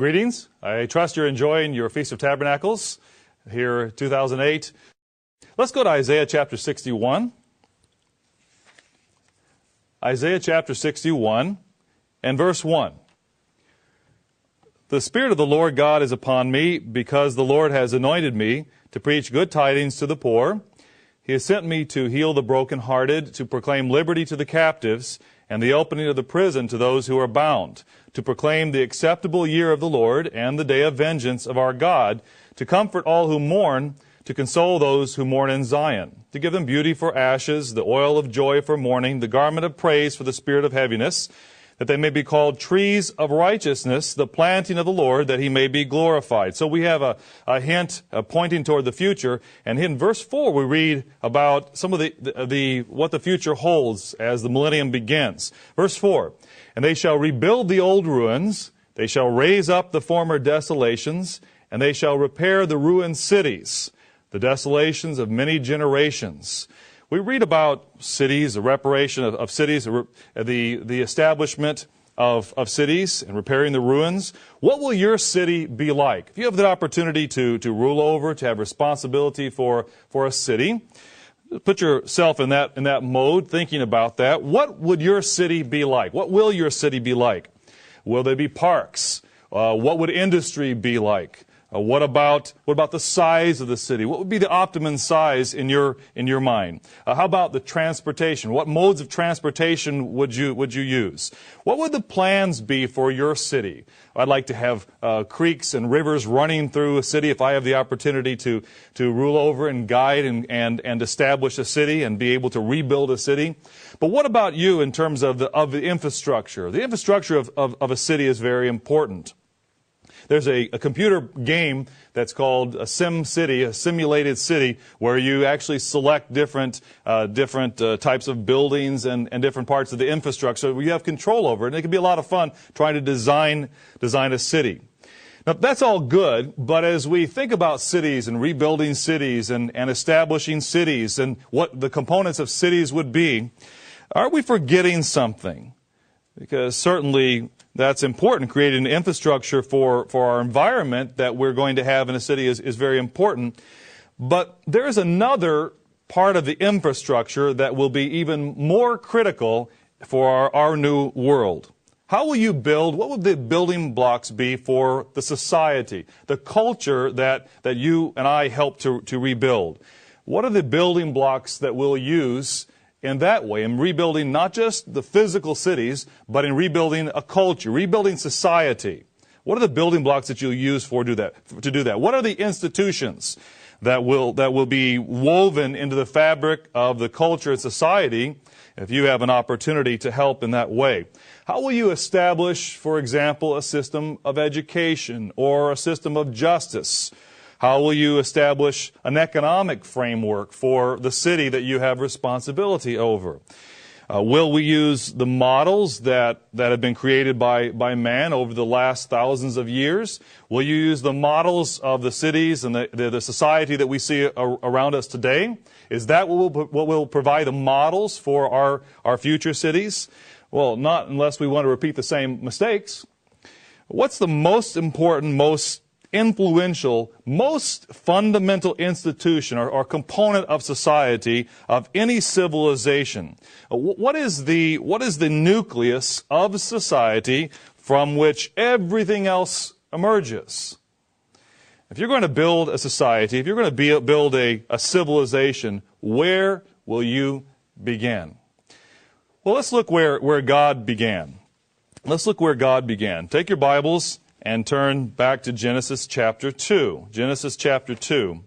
Greetings. I trust you're enjoying your Feast of Tabernacles here 2008. Let's go to Isaiah chapter 61. Isaiah chapter 61 and verse 1. The Spirit of the Lord God is upon me, because the Lord has anointed me to preach good tidings to the poor. He has sent me to heal the brokenhearted, to proclaim liberty to the captives, and the opening of the prison to those who are bound, to proclaim the acceptable year of the Lord and the day of vengeance of our God, to comfort all who mourn, to console those who mourn in Zion, to give them beauty for ashes, the oil of joy for mourning, the garment of praise for the spirit of heaviness, that they may be called trees of righteousness, the planting of the Lord, that he may be glorified. So we have a hint pointing toward the future. And in verse 4 we read about some of what the future holds as the millennium begins. Verse 4, and they shall rebuild the old ruins, they shall raise up the former desolations, and they shall repair the ruined cities, the desolations of many generations. We read about cities, the reparation of cities, the establishment of cities and repairing the ruins. What will your city be like? If you have the opportunity to rule over, to have responsibility for a city, put yourself in that mode, thinking about that. What would your city be like? What will your city be like? Will there be parks? What would industry be like? What about the size of the city? What would be the optimum size in your mind? How about the transportation? What modes of transportation would you use? What would the plans be for your city? I'd like to have creeks and rivers running through a city if I have the opportunity to rule over and guide and establish a city and be able to rebuild a city. But what about you in terms of the infrastructure? The infrastructure of a city is very important. There's a computer game that's called a Sim City, a simulated city, where you actually select different types of buildings and different parts of the infrastructure where you have control over it. And it can be a lot of fun trying to design a city. Now, that's all good, but as we think about cities and rebuilding cities and establishing cities and what the components of cities would be, aren't we forgetting something? Because certainly that's important. Creating an infrastructure for our environment that we're going to have in a city is very important. But there is another part of the infrastructure that will be even more critical for our new world. How will you build? What would the building blocks be for the society, the culture that you and I help to rebuild? What are the building blocks that we'll use in that way, in rebuilding not just the physical cities, but in rebuilding a culture, rebuilding society? What are the building blocks that you'll use to do that? What are the institutions that will be woven into the fabric of the culture and society if you have an opportunity to help in that way? How will you establish, for example, a system of education or a system of justice? How will you establish an economic framework for the city that you have responsibility over? Will we use the models that have been created by man over the last thousands of years? Will you use the models of the cities and the society that we see around us today? Is that what will provide the models for our future cities? Well, not unless we want to repeat the same mistakes. What's the most important, most influential, most fundamental institution or component of society, of any civilization? What is the nucleus of society from which everything else emerges? If you're going to build a society, if you're going to build a civilization, where will you begin? Well, let's look where God began. Let's look where God began. Take your Bibles and turn back to Genesis chapter 2. Genesis chapter 2.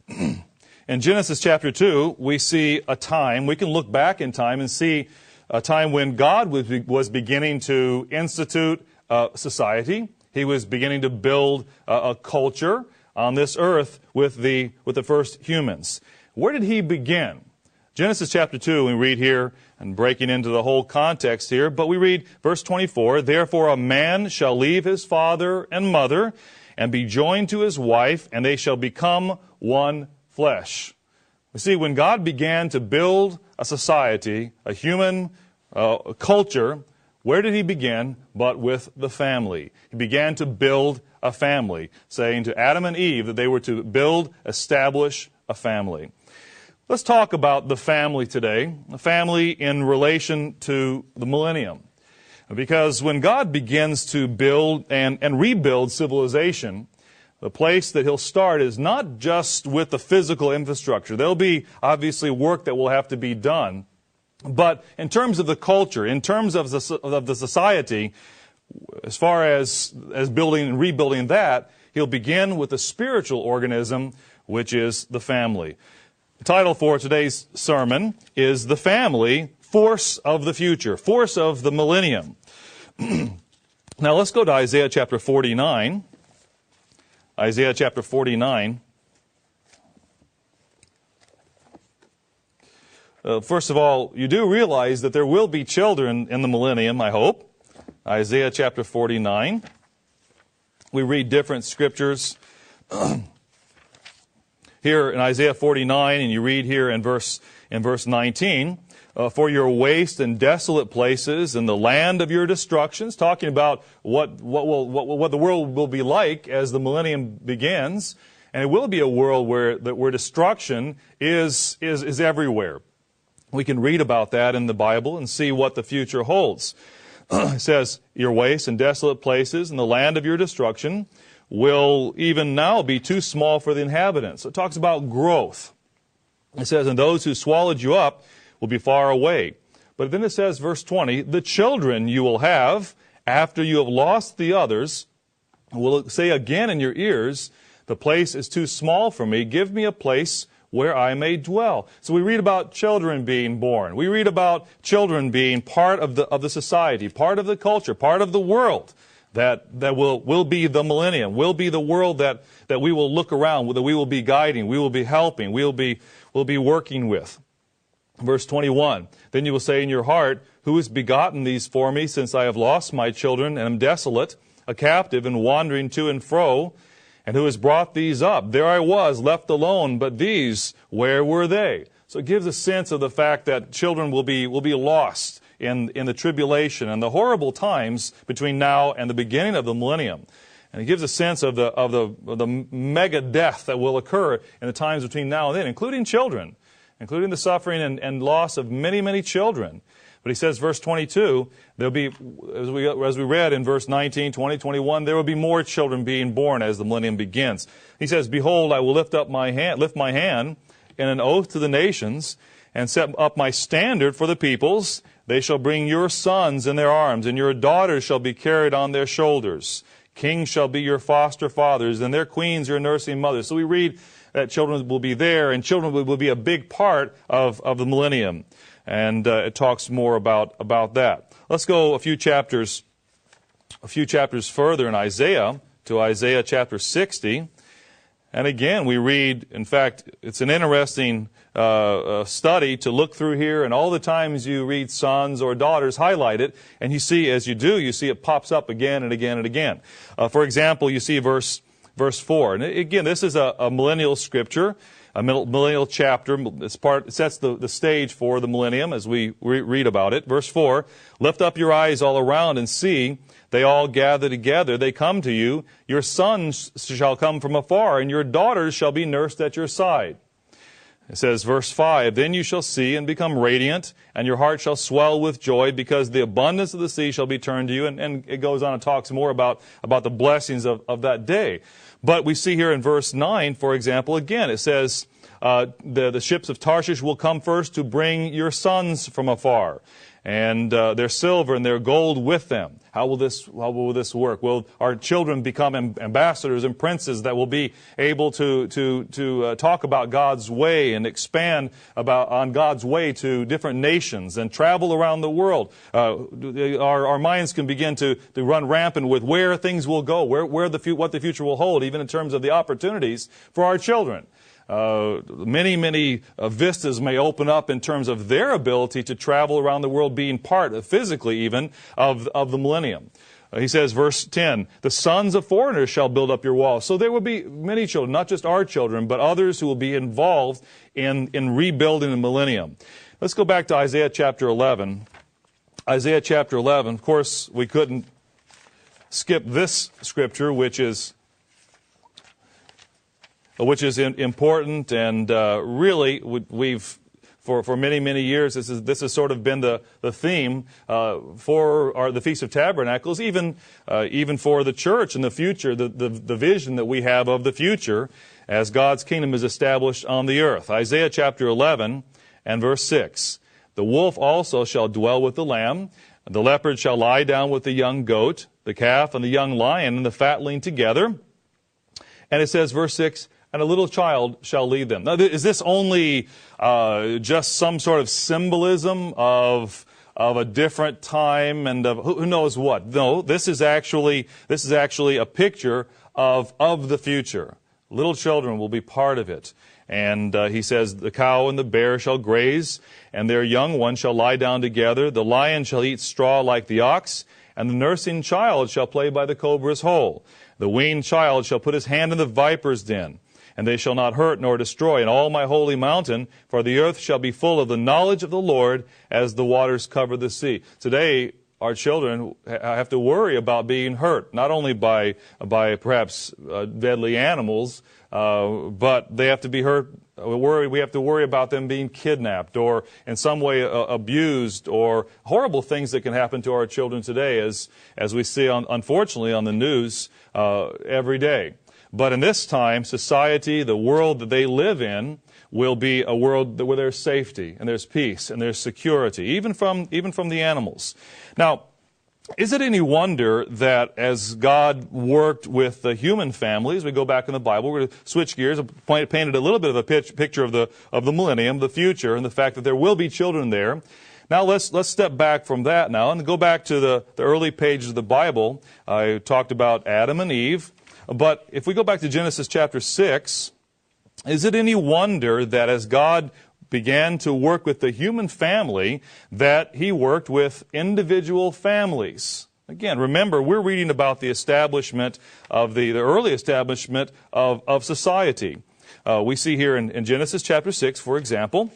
In Genesis chapter 2, we see a time, we can look back in time and see a time when God was beginning to institute society. He was beginning to build a culture on this earth with the first humans. Where did he begin? Genesis chapter 2, we read here, and breaking into the whole context here, but we read verse 24, therefore a man shall leave his father and mother and be joined to his wife, and they shall become one flesh. We see, when God began to build a society, a human culture, Where did he begin? But with the family. He began to build a family, saying to Adam and Eve that they were to build, establish a family. Let's talk about the family today, a family in relation to the millennium. Because when God begins to build and rebuild civilization, the place that he'll start is not just with the physical infrastructure. There'll be obviously work that will have to be done. But in terms of the culture, in terms of the society, as far as building and rebuilding that, he'll begin with the spiritual organism, which is the family. The title for today's sermon is The Family, Force of the Future, Force of the Millennium. Now let's go to Isaiah chapter 49. Isaiah chapter 49. First of all, you do realize that there will be children in the millennium, I hope. Isaiah chapter 49. We read different scriptures here in Isaiah 49, and you read here in verse 19, for your waste and desolate places and the land of your destructions, talking about what the world will be like as the millennium begins. And it will be a world where destruction is everywhere. We can read about that in the Bible and see what the future holds. It says, your waste and desolate places and the land of your destruction will even now be too small for the inhabitants. So it talks about growth. It says, and those who swallowed you up will be far away. But then it says, verse 20, the children you will have after you have lost the others will say again in your ears, the place is too small for me. Give me a place where I may dwell. So we read about children being born. We read about children being part of the society, part of the culture, part of the world that will be the millennium, will be the world that we will look around, that we will be guiding, we will be helping, we'll be working with. Verse 21, then you will say in your heart, who has begotten these for me, since I have lost my children and am desolate, a captive and wandering to and fro? And who has brought these up? There I was, left alone, but these, where were they? So it gives a sense of the fact that children will be lost in the tribulation and the horrible times between now and the beginning of the millennium. And it gives a sense of the mega death that will occur in the times between now and then, including children, including the suffering and loss of many, many children. But he says, verse 22, there'll be, as we read in verse 19, 20, 21, there will be more children being born as the millennium begins. He says, behold, I will lift my hand in an oath to the nations and set up my standard for the peoples. They shall bring your sons in their arms, and your daughters shall be carried on their shoulders. Kings shall be your foster fathers, and their queens your nursing mothers. So we read that children will be there, and children will be a big part of the millennium. And it talks more about that. Let's go a few chapters further in Isaiah, to Isaiah chapter 60. And again, we read, in fact, it's an interesting study to look through here, and all the times you read sons or daughters, highlight it, and you see, as you do, you see it pops up again and again and again. For example, you see verse 4. And again, this is a millennial scripture, a millennial chapter. It sets the stage for the millennium as we read about it. Verse 4, lift up your eyes all around and see, they all gather together, they come to you. Your sons shall come from afar, and your daughters shall be nursed at your side. It says, verse 5, then you shall see and become radiant, and your heart shall swell with joy, because the abundance of the sea shall be turned to you. And it goes on and talks more about the blessings of that day. But we see here in verse 9, for example, again, it says, the ships of Tarshish will come first to bring your sons from afar, and their silver and their gold with them. How will this work? Will our children become ambassadors and princes that will be able to talk about God's way and expand on God's way to different nations and travel around the world? Our minds can begin to run rampant with where things will go, what the future will hold, even in terms of the opportunities for our children. Many vistas may open up in terms of their ability to travel around the world, being part, physically even, of the millennium. He says, verse 10, the sons of foreigners shall build up your walls. So there will be many children, not just our children, but others who will be involved in rebuilding the millennium. Let's go back to Isaiah chapter 11. Isaiah chapter 11. Of course, we couldn't skip this scripture, which is important, and really we've for many, many years this has sort of been the theme for the Feast of Tabernacles, even for the church in the future, the vision that we have of the future as God's kingdom is established on the earth. Isaiah chapter 11 and verse 6. The wolf also shall dwell with the lamb, the leopard shall lie down with the young goat, the calf and the young lion and the fatling together. And it says, verse 6, and a little child shall lead them. Now, is this only just some sort of symbolism of a different time and of who knows what? No, this is actually a picture of the future. Little children will be part of it. And he says, the cow and the bear shall graze, and their young ones shall lie down together. The lion shall eat straw like the ox, and the nursing child shall play by the cobra's hole. The weaned child shall put his hand in the viper's den, and they shall not hurt nor destroy in all my holy mountain, for the earth shall be full of the knowledge of the Lord as the waters cover the sea. Today, our children have to worry about being hurt, not only by perhaps deadly animals, but they have to be hurt. We have to worry about them being kidnapped or in some way abused, or horrible things that can happen to our children today, as we see, unfortunately, on the news every day. But in this time, society, the world that they live in, will be a world where there's safety and there's peace and there's security, even from the animals. Now, is it any wonder that as God worked with the human families, we go back in the Bible, we're going to switch gears, painted a little bit of a picture of the millennium, the future, and the fact that there will be children there. Now let's step back from that now and go back to the early pages of the Bible. I talked about Adam and Eve, but if we go back to Genesis chapter 6, is it any wonder that as God began to work with the human family, that he worked with individual families? Again, remember, we're reading about the establishment of the early establishment of society. We see here in Genesis chapter 6, for example,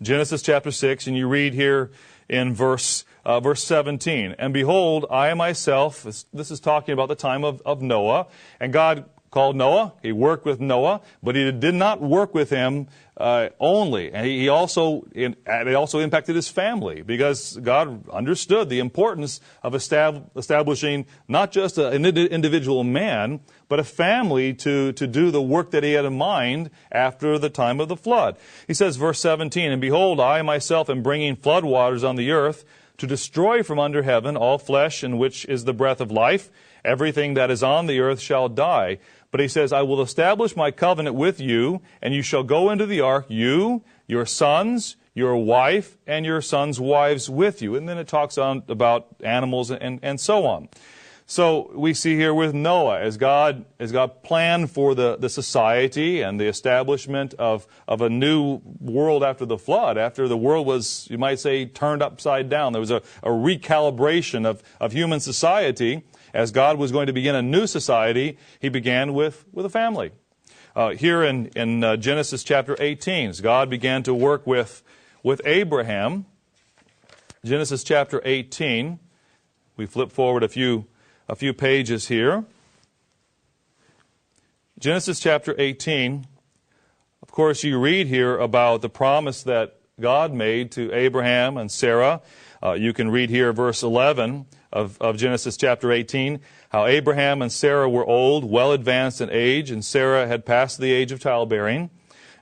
Genesis chapter 6, and you read here in verse 17, and behold, I myself, this is talking about the time of Noah, and God called Noah. He worked with Noah, but he did not work with him only. And it also impacted his family, because God understood the importance of establishing not just an individual man, but a family to do the work that he had in mind after the time of the flood. He says, verse 17, and behold, I myself am bringing flood waters on the earth to destroy from under heaven all flesh in which is the breath of life. Everything that is on the earth shall die. But he says, I will establish my covenant with you, and you shall go into the ark, you, your sons, your wife, and your sons' wives with you. And then it talks on about animals and so on. So we see here with Noah, as God planned for the society and the establishment of a new world after the flood, after the world was, you might say, turned upside down. There was a recalibration of human society. As God was going to begin a new society, he began with a family. Here in Genesis chapter 18, as God began to work with Abraham, Genesis chapter 18, we flip forward a few pages here. Genesis chapter 18, of course, you read here about the promise that God made to Abraham and Sarah. You can read here verse 11 of Genesis chapter 18, how Abraham and Sarah were old, well advanced in age, and Sarah had passed the age of childbearing.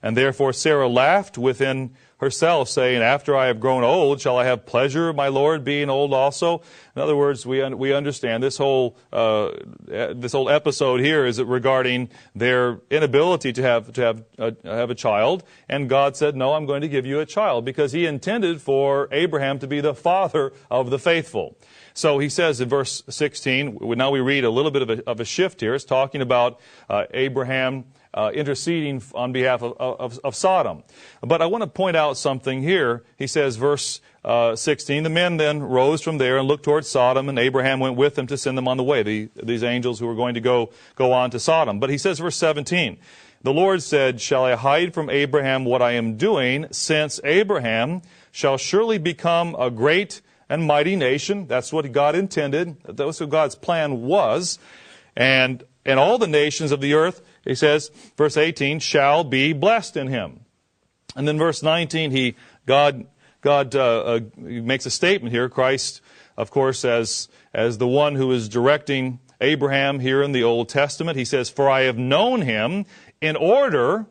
And therefore Sarah laughed within herself, saying, after I have grown old, shall I have pleasure, my Lord, being old also? In other words, we understand this whole episode here is regarding their inability to have a child, and God said, no, I'm going to give you a child, because he intended for Abraham to be the father of the faithful. So he says in verse 16, now we read a little bit of a shift here. It's talking about Abraham interceding on behalf of Sodom. But I want to point out something here. He says, verse 16, the men then rose from there and looked towards Sodom, and Abraham went with them to send them on the way, these angels who were going to go on to Sodom. But he says, verse 17, the Lord said, shall I hide from Abraham what I am doing, since Abraham shall surely become a great and mighty nation. That's what God intended. That's what God's plan was. And all the nations of the earth, he says, verse 18, shall be blessed in him. And then verse 19, God makes a statement here. Christ, of course, as the one who is directing Abraham here in the Old Testament, he says, for I have known him in order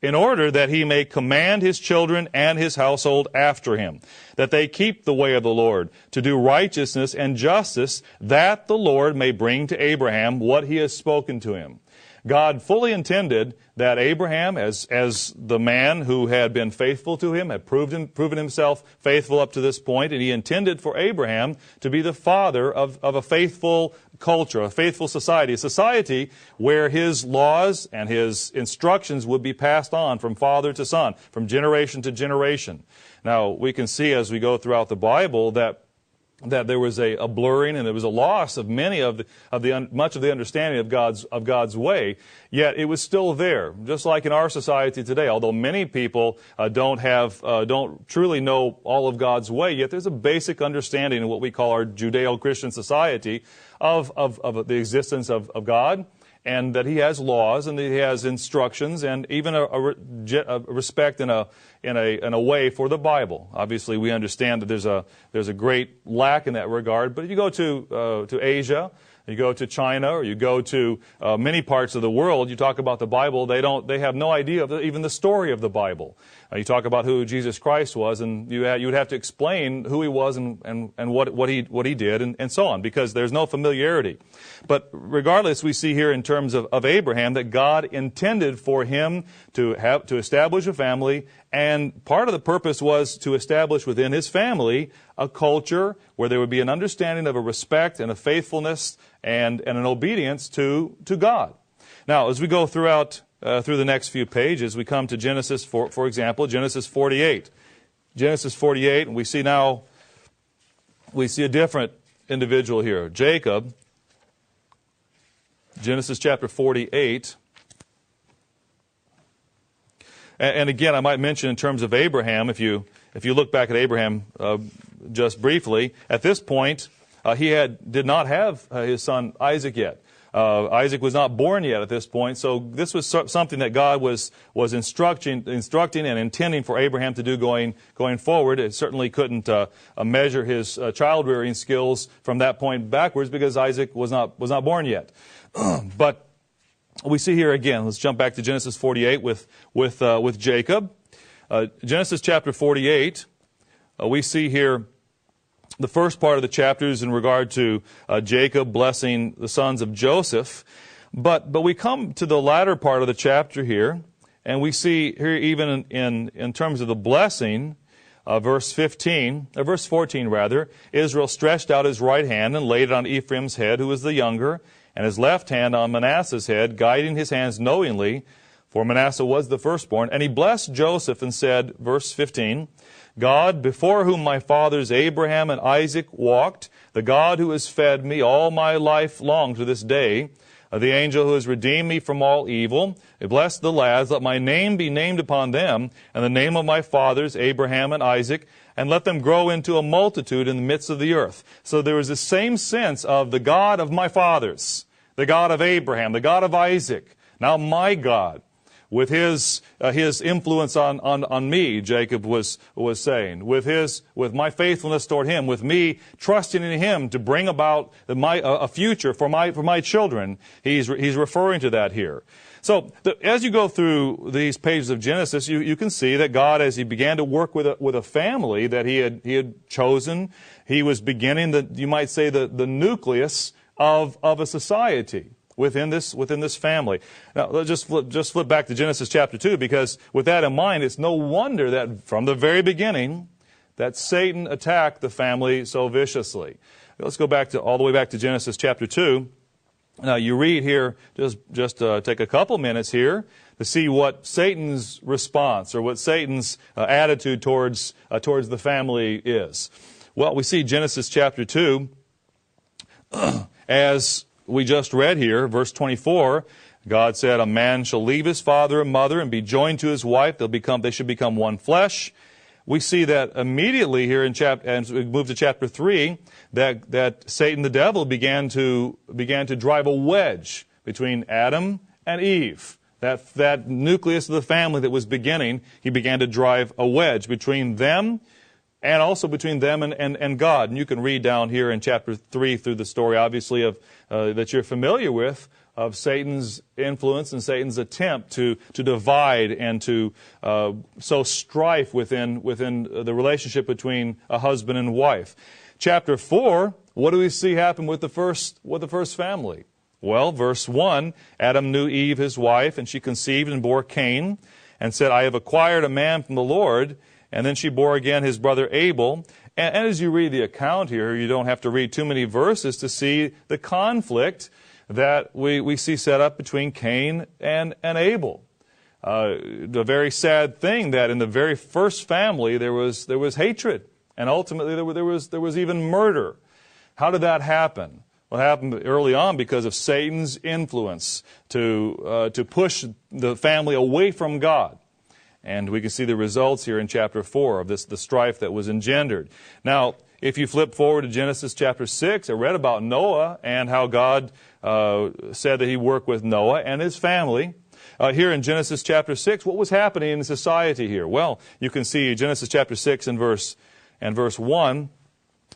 that he may command his children and his household after him, that they keep the way of the Lord, to do righteousness and justice, that the Lord may bring to Abraham what he has spoken to him. God fully intended that Abraham, as the man who had been faithful to him, had proven himself faithful up to this point, and he intended for Abraham to be the father of a faithful culture, a faithful society, a society where his laws and his instructions would be passed on from father to son, from generation to generation. Now, we can see as we go throughout the Bible that there was a blurring and there was a loss of much of the understanding of God's way. Yet it was still there, just like in our society today. Although many people don't truly know all of God's way, yet there's a basic understanding in what we call our Judeo-Christian society of the existence of God, and that He has laws and that He has instructions and even a respect and a way for the Bible. Obviously, we understand that there's a great lack in that regard. But if you go to Asia, you go to China, or you go to many parts of the world, you talk about the Bible, they have no idea of even the story of the Bible. You talk about who Jesus Christ was, and you would have to explain who He was and what he did and so on, because there's no familiarity. But regardless, we see here in terms of Abraham that God intended for him to establish a family, and part of the purpose was to establish within his family a culture where there would be an understanding of a respect and a faithfulness and an obedience to God. Now, as we go through the next few pages, we come to Genesis, for example, Genesis 48. Genesis 48, and we see a different individual here, Jacob. Genesis chapter 48. And again, I might mention in terms of Abraham, if you look back at Abraham just briefly, at this point, he did not have his son Isaac yet. Isaac was not born yet at this point, so this was something that God was instructing and intending for Abraham to do going forward. It certainly couldn't measure his child-rearing skills from that point backwards, because Isaac was not born yet. But we see here again, let's jump back to Genesis 48 with Jacob. Genesis chapter 48, we see here the first part of the chapter is in regard to Jacob blessing the sons of Joseph. But we come to the latter part of the chapter here, and we see here even in terms of the blessing, verse 14 rather, Israel stretched out his right hand and laid it on Ephraim's head, who was the younger, and his left hand on Manasseh's head, guiding his hands knowingly, for Manasseh was the firstborn. And he blessed Joseph and said, verse 15, God, before whom my fathers Abraham and Isaac walked, the God who has fed me all my life long to this day, the angel who has redeemed me from all evil, bless the lads, let my name be named upon them, and the name of my fathers Abraham and Isaac, and let them grow into a multitude in the midst of the earth. So there was the same sense of the God of my fathers, the God of Abraham, the God of Isaac, now my God. With his influence on me, Jacob was saying, with my faithfulness toward him, with me trusting in him to bring about a future for my children, he's referring to that here. So as you go through these pages of Genesis, you can see that God, as He began to work with a family that He had chosen, He was beginning the nucleus of a society within this family. Now, let's just flip back to Genesis chapter 2, because with that in mind, it's no wonder that from the very beginning that Satan attacked the family so viciously. Let's go all the way back to Genesis chapter 2. Now, you read here, just take a couple minutes here to see what Satan's response or what Satan's attitude towards the family is. Well, we see Genesis chapter 2 as we just read here, verse 24, God said, a man shall leave his father and mother and be joined to his wife. They should become one flesh. we see that immediately here as we move to chapter 3, that Satan the devil began to drive a wedge between Adam and Eve. That nucleus of the family that was beginning, he began to drive a wedge between them and also between them and God. And you can read down here in chapter 3 through the story, obviously, of that you're familiar with, of Satan's influence and Satan's attempt to divide and to sow strife within the relationship between a husband and wife. Chapter 4, what do we see happen with the first family? Well, verse 1, Adam knew Eve, his wife, and she conceived and bore Cain, and said, I have acquired a man from the Lord. And then she bore again his brother Abel. And as you read the account here, you don't have to read too many verses to see the conflict that we see set up between Cain and Abel. The very sad thing that in the very first family there was hatred, and ultimately there was even murder. How did that happen? Well, it happened early on because of Satan's influence to push the family away from God. And we can see the results here in chapter 4 of the strife that was engendered. Now, if you flip forward to Genesis chapter 6, I read about Noah and how God said that he worked with Noah and his family. Here in Genesis chapter 6, what was happening in society here? Well, you can see Genesis chapter 6 and verse 1.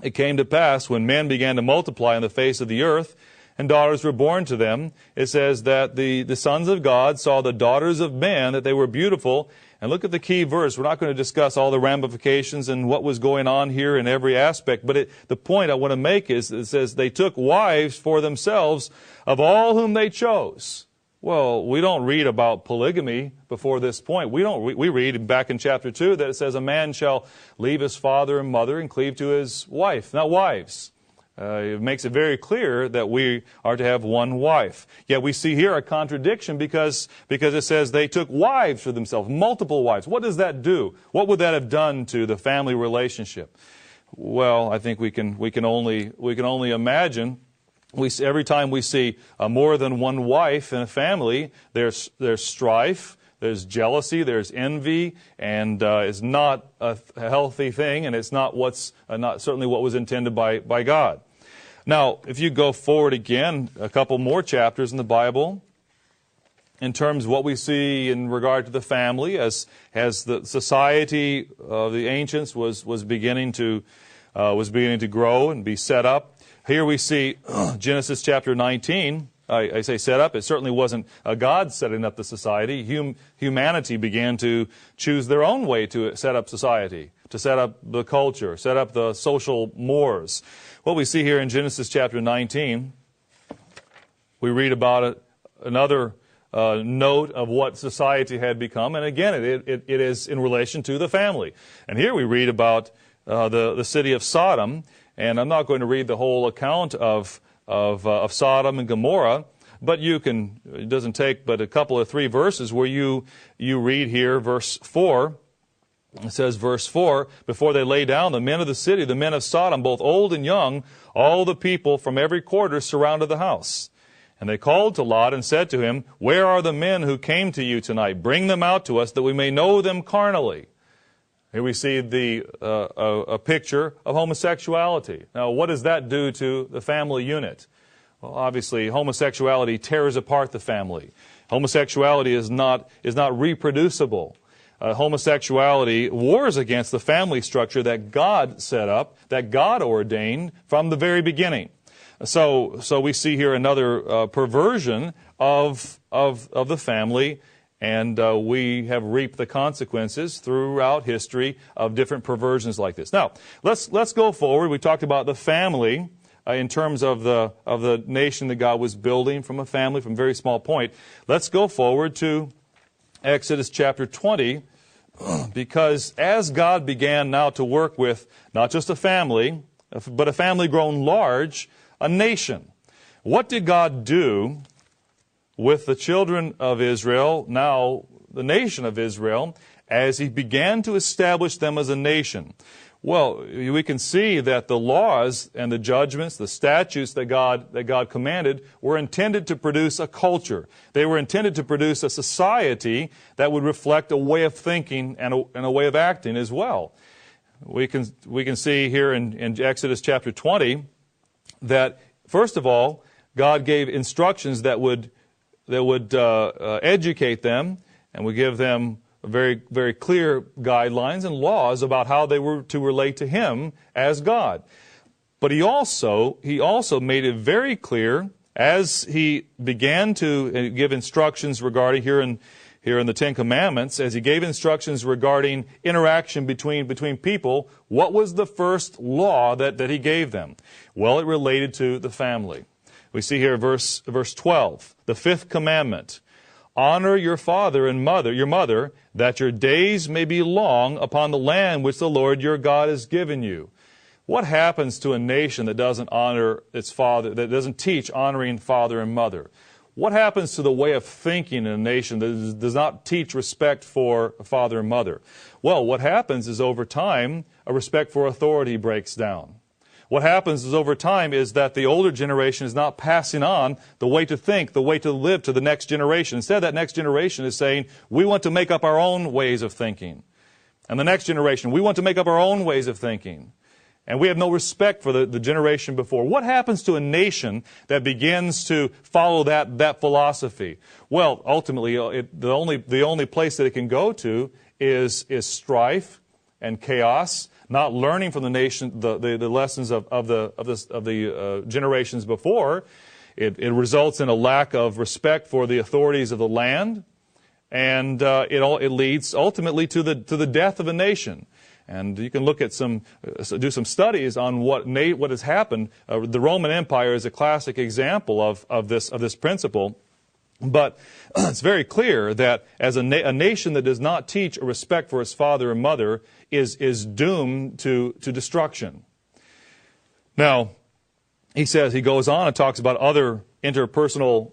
It came to pass when men began to multiply on the face of the earth, and daughters were born to them. It says that the sons of God saw the daughters of men, that they were beautiful. And look at the key verse. We're not going to discuss all the ramifications and what was going on here in every aspect. But the point I want to make is it says they took wives for themselves of all whom they chose. Well, we don't read about polygamy before this point. We read back in chapter 2 that it says a man shall leave his father and mother and cleave to his wife, not wives. It makes it very clear that we are to have one wife. Yet we see here a contradiction because it says they took wives for themselves, multiple wives. What does that do? What would that have done to the family relationship? Well, I think we can only imagine. Every time we see more than one wife in a family, there's strife, there's jealousy, there's envy, and it's not a healthy thing, and it's not certainly what was intended by God. Now, if you go forward again, a couple more chapters in the Bible, in terms of what we see in regard to the family, as the society of the ancients was beginning to grow and be set up. Here we see Genesis chapter 19. I say set up. It certainly wasn't God setting up the society. Humanity began to choose their own way to set up society, to set up the culture, set up the social mores. What we see here in Genesis chapter 19, we read about another note of what society had become. And again, it is in relation to the family. And here we read about the city of Sodom. And I'm not going to read the whole account of Sodom and Gomorrah, but it doesn't take but a couple of 3 verses where you read here, verse 4. It says, verse 4, before they lay down, the men of the city, the men of Sodom, both old and young, all the people from every quarter surrounded the house. And they called to Lot and said to him, where are the men who came to you tonight? Bring them out to us that we may know them carnally. Here we see a picture of homosexuality. Now, what does that do to the family unit? Well, obviously, homosexuality tears apart the family. Homosexuality is not reproducible. Homosexuality wars against the family structure that God set up, that God ordained from the very beginning. So we see here another perversion of the family. And we have reaped the consequences throughout history of different perversions like this. Now, let's go forward. We talked about the family in terms of the nation that God was building from a family, from a very small point. Let's go forward to Exodus chapter 20, because as God began now to work with not just a family, but a family grown large, a nation. What did God do with the children of Israel, now the nation of Israel, as he began to establish them as a nation? Well, we can see that the laws and the judgments, the statutes that God commanded were intended to produce a culture. They were intended to produce a society that would reflect a way of thinking and a way of acting as well. We can see here in Exodus chapter 20 that, first of all, God gave instructions that would educate them and would give them very, very clear guidelines and laws about how they were to relate to Him as God. But He also made it very clear as He began to give instructions regarding here in the Ten Commandments, as He gave instructions regarding interaction between people, what was the first law that He gave them? Well, it related to the family. We see here verse 12, the fifth commandment. Honor your father and your mother, that your days may be long upon the land which the Lord your God has given you. What happens to a nation that doesn't honor its father, that doesn't teach honoring father and mother? What happens to the way of thinking in a nation that does not teach respect for father and mother? Well, what happens is over time, a respect for authority breaks down. What happens is over time is that the older generation is not passing on the way to think, the way to live to the next generation. Instead, that next generation is saying, we want to make up our own ways of thinking. And the next generation, we want to make up our own ways of thinking. And we have no respect for the generation before. What happens to a nation that begins to follow that philosophy? Well, ultimately, the only place that it can go to is strife and chaos, not learning from the nation the lessons of the generations before. It results in a lack of respect for the authorities of the land, and it leads ultimately to the death of a nation. And you can look at do some studies on what has happened. The Roman Empire is a classic example of this principle. But it's very clear that as a nation that does not teach a respect for its father and mother is doomed to destruction. Now, he goes on and talks about other interpersonal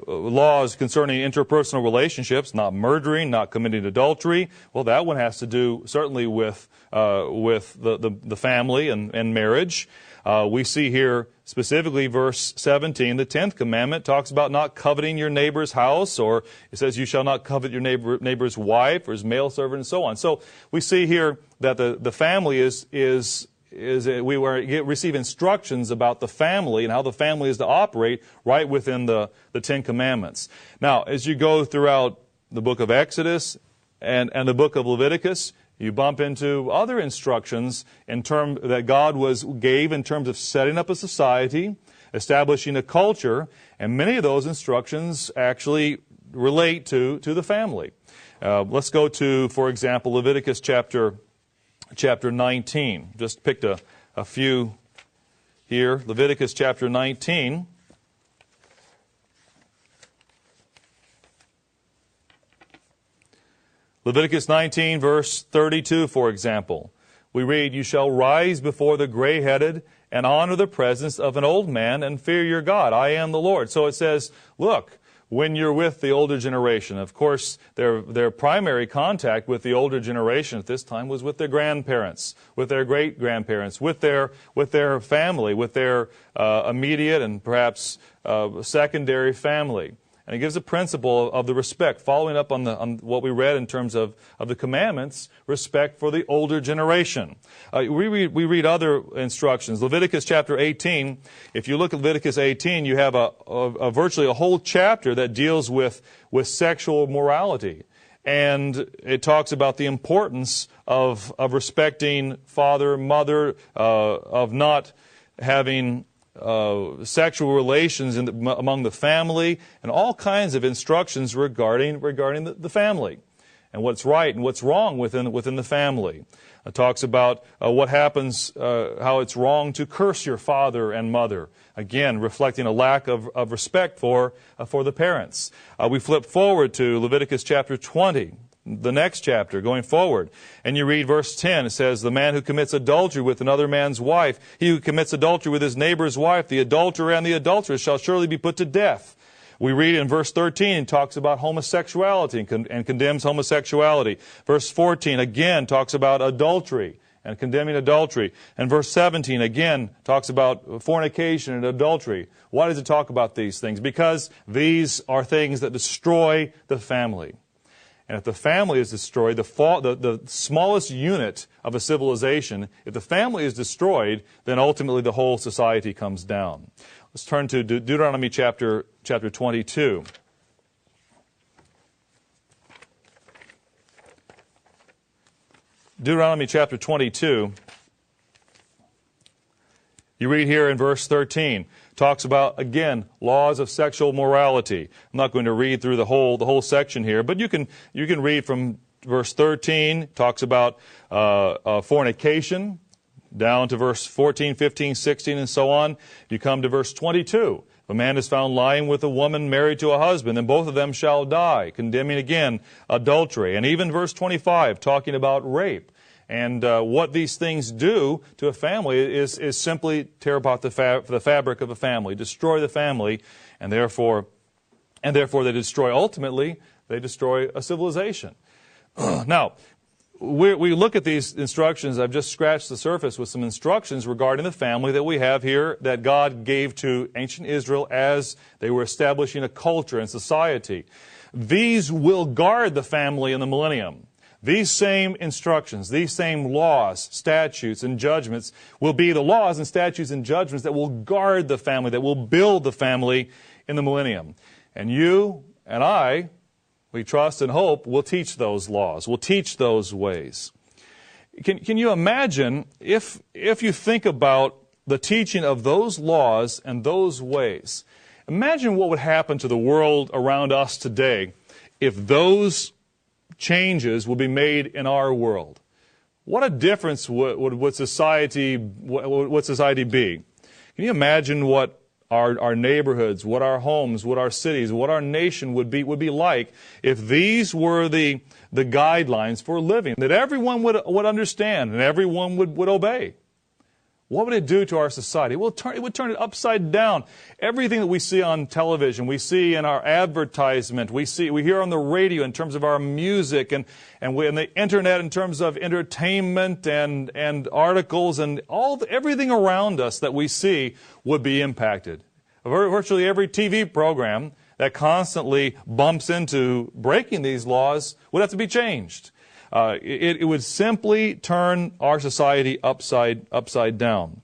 laws concerning interpersonal relationships, not murdering, not committing adultery. Well, that one has to do certainly with the family and marriage. We see here specifically verse 17, the 10th commandment talks about not coveting your neighbor's house, or it says you shall not covet your neighbor's wife or his male servant and so on. So we see here that the family we receive instructions about the family and how the family is to operate right within the Ten Commandments. Now, as you go throughout the book of Exodus and the book of Leviticus, you bump into other instructions that God gave in terms of setting up a society, establishing a culture, and many of those instructions actually relate to the family. Let's go to, for example, Leviticus chapter 19. Just picked a few here. Leviticus chapter 19. Leviticus 19, verse 32, for example. We read, you shall rise before the gray-headed and honor the presence of an old man and fear your God. I am the Lord. So it says, look, when you're with the older generation, of course, their primary contact with the older generation at this time was with their grandparents, with their great-grandparents, with their family, with their immediate and perhaps secondary family. And it gives a principle of the respect, following up on what we read in terms of the commandments, respect for the older generation. We read other instructions. Leviticus chapter 18, if you look at Leviticus 18, you have virtually a whole chapter that deals with sexual morality. And it talks about the importance of respecting father, mother, of not having sexual relations among the family, and all kinds of instructions regarding the family and what's right and what's wrong within the family. It talks about what happens, how it's wrong to curse your father and mother. Again, reflecting a lack of respect for the parents. We flip forward to Leviticus chapter 20. The next chapter, going forward. And you read verse 10, it says, the man who commits adultery with another man's wife, he who commits adultery with his neighbor's wife, the adulterer and the adulteress shall surely be put to death. We read in verse 13, it talks about homosexuality and condemns homosexuality. Verse 14, again, talks about adultery and condemning adultery. And verse 17, again, talks about fornication and adultery. Why does it talk about these things? Because these are things that destroy the family. And if the family is destroyed, the smallest unit of a civilization, if the family is destroyed, then ultimately the whole society comes down. Let's turn to Deuteronomy chapter 22. Deuteronomy chapter 22. You read here in verse 13. Talks about, again, laws of sexual morality. I'm not going to read through the whole section here, but you can read from verse 13. Talks about fornication, down to verse 14, 15, 16, and so on. You come to verse 22. If a man is found lying with a woman married to a husband, then both of them shall die, condemning again adultery. And even verse 25, talking about rape. And what these things do to a family is simply tear apart the fabric of a family, destroy the family, and therefore they destroy, ultimately, they destroy a civilization. Now, we look at these instructions. I've just scratched the surface with some instructions regarding the family that we have here that God gave to ancient Israel as they were establishing a culture and society. These will guard the family in the millennium. These same instructions, these same laws, statutes, and judgments will be the laws and statutes and judgments that will guard the family, that will build the family in the millennium. And you and I, we trust and hope, will teach those laws, will teach those ways. Can you imagine if you think about the teaching of those laws and those ways? Imagine what would happen to the world around us today if those changes would be made in our world. What a difference would society be? Can you imagine what our neighborhoods, what our homes, what our cities, what our nation would be like if these were the guidelines for living that everyone would understand and everyone would obey? What would it do to our society? Well, it would turn it upside down. Everything that we see on television, we see in our advertisement, we hear on the radio in terms of our music, and the internet in terms of entertainment and articles, and everything around us that we see would be impacted. Virtually every TV program that constantly bumps into breaking these laws would have to be changed. It would simply turn our society upside down.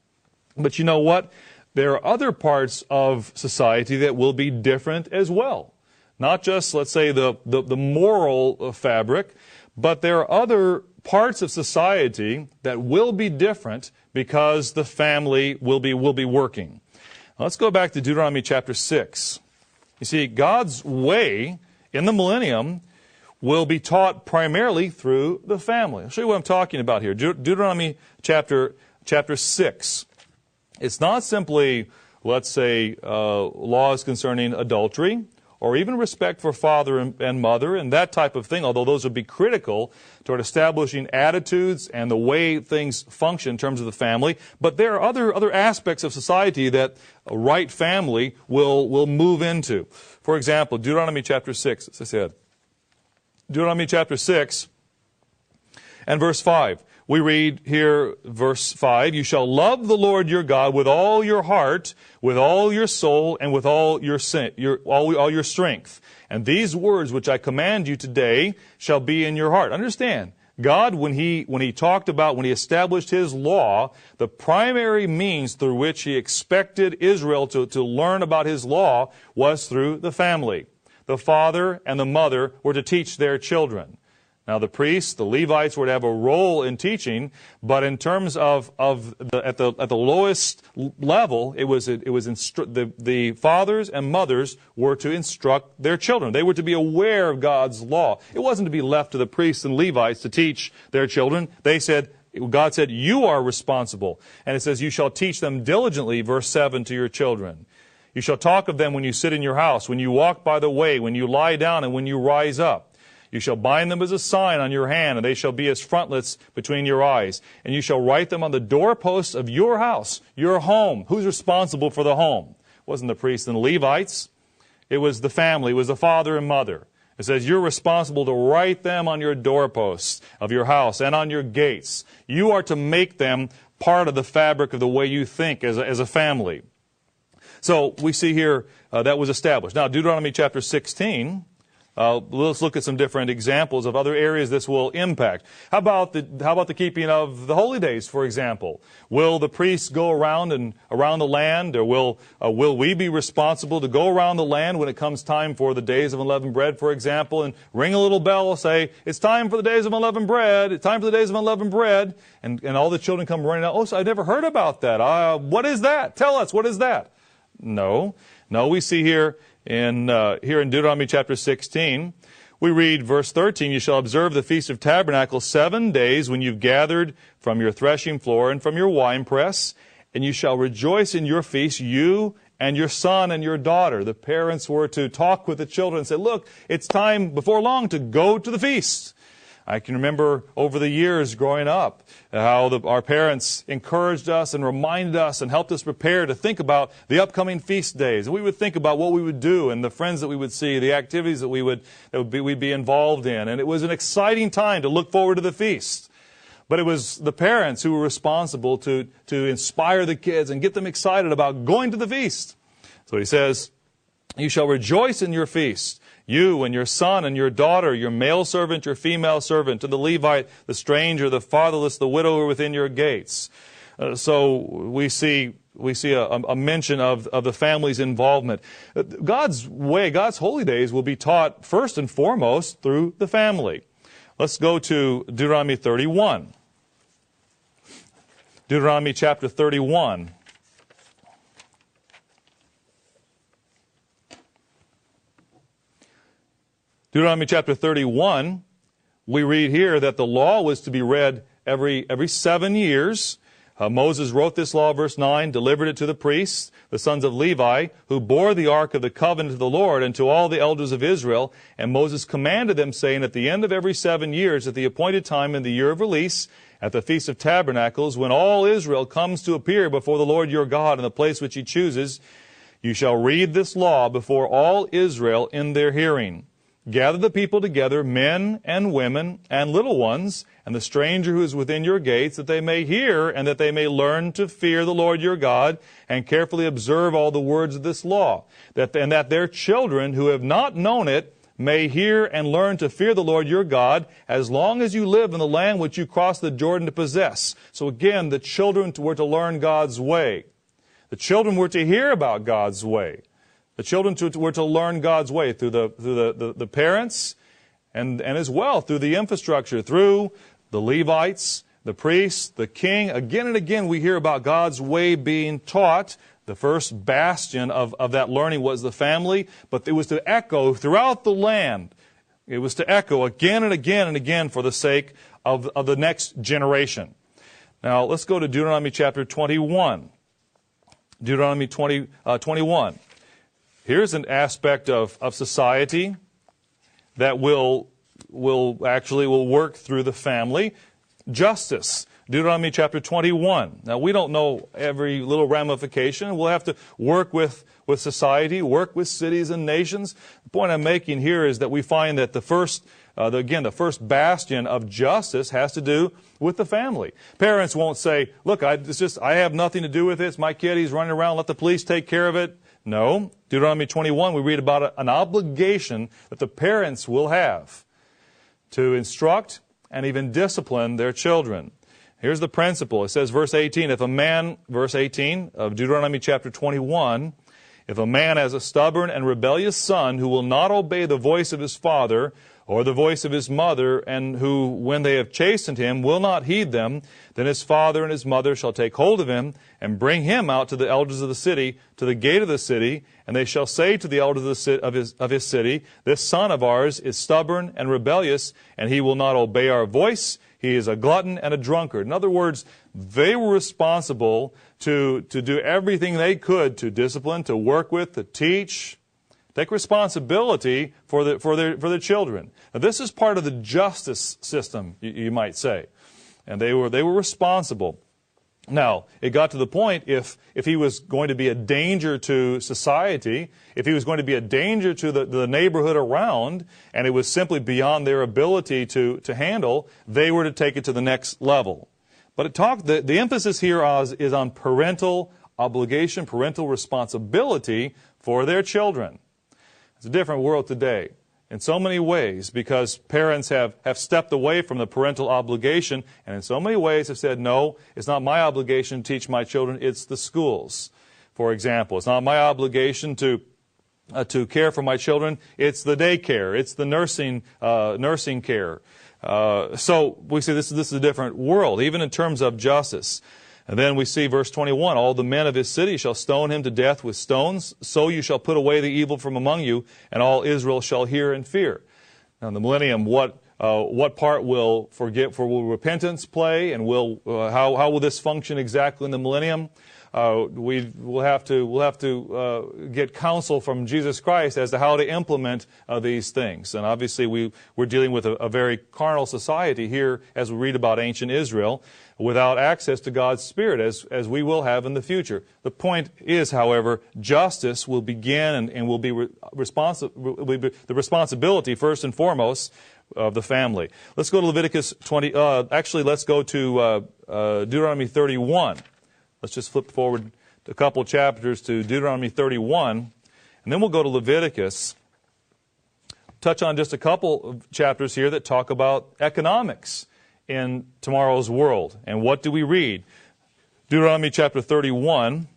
But you know what? There are other parts of society that will be different as well. Not just, let's say, the moral fabric, but there are other parts of society that will be different because the family will be working. Now, let's go back to Deuteronomy chapter 6. You see, God's way in the millennium will be taught primarily through the family. I'll show you what I'm talking about here. Deuteronomy chapter 6. It's not simply, let's say, laws concerning adultery or even respect for father and mother and that type of thing, although those would be critical toward establishing attitudes and the way things function in terms of the family. But there are other aspects of society that a right family will move into. For example, Deuteronomy chapter 6, as I said. Deuteronomy chapter 6 and verse 5. We read here, verse 5, "You shall love the Lord your God with all your heart, with all your soul, and with all your strength. And these words which I command you today shall be in your heart." Understand, God, when he established His law, the primary means through which He expected Israel to learn about His law was through the family. The father and the mother were to teach their children. Now, the priests, the Levites, were to have a role in teaching, but in terms at the lowest level, the fathers and mothers were to instruct their children. They were to be aware of God's law. It wasn't to be left to the priests and Levites to teach their children. God said, you are responsible. And it says, you shall teach them diligently, verse 7, to your children. You shall talk of them when you sit in your house, when you walk by the way, when you lie down, and when you rise up. You shall bind them as a sign on your hand, and they shall be as frontlets between your eyes. And you shall write them on the doorposts of your house, your home. Who's responsible for the home? It wasn't the priests and the Levites. It was the family. It was the father and mother. It says you're responsible to write them on your doorposts of your house and on your gates. You are to make them part of the fabric of the way you think as a family. So we see here that was established. Now, Deuteronomy chapter 16, let's look at some different examples of other areas this will impact. How about the keeping of the holy days, for example? Will the priests go around the land, or will we be responsible to go around the land when it comes time for the days of unleavened bread, for example, and ring a little bell, say, it's time for the days of unleavened bread, it's time for the days of unleavened bread, and all the children come running out, oh, so I've never heard about that. What is that? Tell us, what is that? No, we see here in Deuteronomy chapter 16, we read verse 13, you shall observe the Feast of Tabernacles 7 days when you've gathered from your threshing floor and from your winepress, and you shall rejoice in your feast, you and your son and your daughter. The parents were to talk with the children and say, look, it's time before long to go to the feast. I can remember over the years growing up how our parents encouraged us and reminded us and helped us prepare to think about the upcoming feast days. And we would think about what we would do and the friends that we would see, the activities that we'd be involved in. And it was an exciting time to look forward to the feast. But it was the parents who were responsible to inspire the kids and get them excited about going to the feast. So he says, you shall rejoice in your feast. You and your son and your daughter, your male servant, your female servant, to the Levite, the stranger, the fatherless, the widow who are within your gates. So we see a mention of the family's involvement. God's way, God's holy days will be taught first and foremost through the family. Let's go to Deuteronomy 31. Deuteronomy chapter 31. Deuteronomy chapter 31, we read here that the law was to be read every 7 years. Moses wrote this law, verse 9, delivered it to the priests, the sons of Levi, who bore the ark of the covenant of the Lord, and to all the elders of Israel. And Moses commanded them, saying, at the end of every 7 years, at the appointed time in the year of release, at the Feast of Tabernacles, when all Israel comes to appear before the Lord your God in the place which he chooses, you shall read this law before all Israel in their hearing. Gather the people together, men and women and little ones, and the stranger who is within your gates, that they may hear and that they may learn to fear the Lord your God and carefully observe all the words of this law, and that their children who have not known it may hear and learn to fear the Lord your God as long as you live in the land which you cross the Jordan to possess. So again, the children were to learn God's way. The children were to hear about God's way. The children were to learn God's way through the parents and as well through the infrastructure, through the Levites, the priests, the king. Again and again we hear about God's way being taught. The first bastion of that learning was the family, but it was to echo throughout the land. It was to echo again and again and again for the sake of the next generation. Now let's go to Deuteronomy chapter 21. Deuteronomy 21. Here's an aspect of society that will work through the family. Justice. Deuteronomy chapter 21. Now, we don't know every little ramification. We'll have to work with society, work with cities and nations. The point I'm making here is that we find that the first bastion of justice has to do with the family. Parents won't say, look, I have nothing to do with this. My kid, he's running around, let the police take care of it. No. Deuteronomy 21, we read about an obligation that the parents will have to instruct and even discipline their children. Here's the principle. It says, verse 18 of Deuteronomy chapter 21, if a man has a stubborn and rebellious son who will not obey the voice of his father or the voice of his mother, and who, when they have chastened him, will not heed them, then his father and his mother shall take hold of him and bring him out to the elders of the city, to the gate of the city, and they shall say to the elders of his city, this son of ours is stubborn and rebellious, and he will not obey our voice. He is a glutton and a drunkard. In other words, they were responsible to do everything they could to discipline, to work with, to teach, take responsibility for their children. Now, this is part of the justice system, you might say. And they were responsible. Now, it got to the point if he was going to be a danger to society, if he was going to be a danger to the neighborhood around, and it was simply beyond their ability to handle, they were to take it to the next level. But the emphasis here is on parental obligation, parental responsibility for their children. It's a different world today in so many ways, because parents have stepped away from the parental obligation, and in so many ways have said, no, it's not my obligation to teach my children, it's the schools. For example, it's not my obligation to care for my children, it's the daycare, it's the nursing care. So we see this is a different world, even in terms of justice. And then we see verse 21, all the men of his city shall stone him to death with stones, so you shall put away the evil from among you, and all Israel shall hear and fear. Now in the millennium, what part will repentance play, and how will this function exactly in the millennium? We'll have to get counsel from Jesus Christ as to how to implement these things. And obviously we're dealing with a very carnal society here as we read about ancient Israel, without access to God's Spirit as we will have in the future. The point is, however, justice will begin and will be the responsibility first and foremost of the family. Let's go to Leviticus 20. Let's go to Deuteronomy 31. Let's just flip forward a couple chapters to Deuteronomy 31, and then we'll go to Leviticus. Touch on just a couple of chapters here that talk about economics in tomorrow's world. And what do we read? Deuteronomy chapter 31.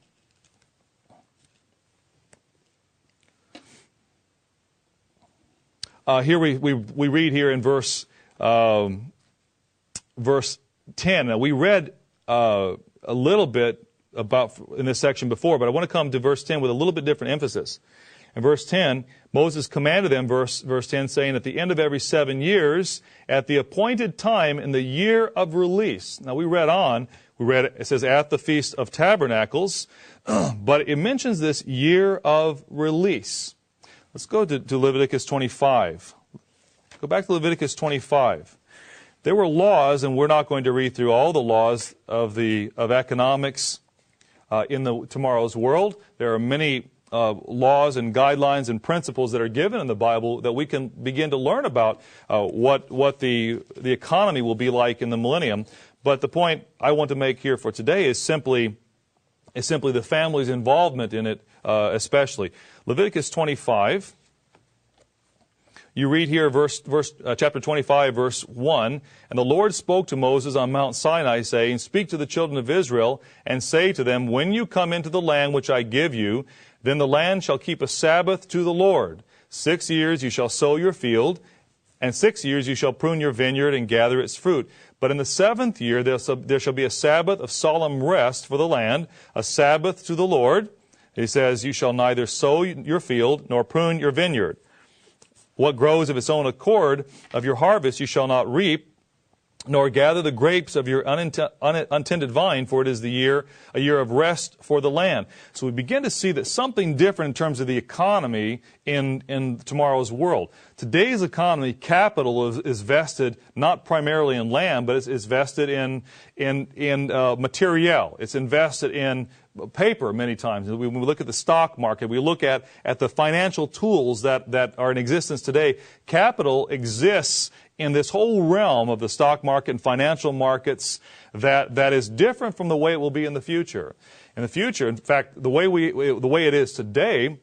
Here we read here in verse 10. Now, we read a little bit about in this section before, but I want to come to verse 10 with a little bit different emphasis. In verse 10, Moses commanded them, verse 10, saying, at the end of every 7 years, at the appointed time in the year of release. Now we read, it says, at the Feast of Tabernacles, but it mentions this year of release. Let's go to Leviticus 25. Go back to Leviticus 25. There were laws, and we're not going to read through all the laws of economics in tomorrow's world. There are many laws and guidelines and principles that are given in the Bible that we can begin to learn about what the economy will be like in the millennium. But the point I want to make here for today is simply the family's involvement in it, especially. Leviticus 25. You read here chapter 25, verse 1, and the Lord spoke to Moses on Mount Sinai, saying, speak to the children of Israel, and say to them, when you come into the land which I give you, then the land shall keep a Sabbath to the Lord. 6 years you shall sow your field, and 6 years you shall prune your vineyard and gather its fruit. But in the 7th year there shall be a Sabbath of solemn rest for the land, a Sabbath to the Lord. He says, you shall neither sow your field nor prune your vineyard. What grows of its own accord of your harvest you shall not reap, nor gather the grapes of your untended vine, for it is a year of rest for the land. So we begin to see that something different in terms of the economy in tomorrow's world. Today's economy, capital is vested not primarily in land, but it's vested in materiel. It's invested in paper many times. When we look at the stock market, we look at the financial tools that are in existence today. Capital exists in this whole realm of the stock market and financial markets that is different from the way it will be in the future. In the future, in fact, the way it is today,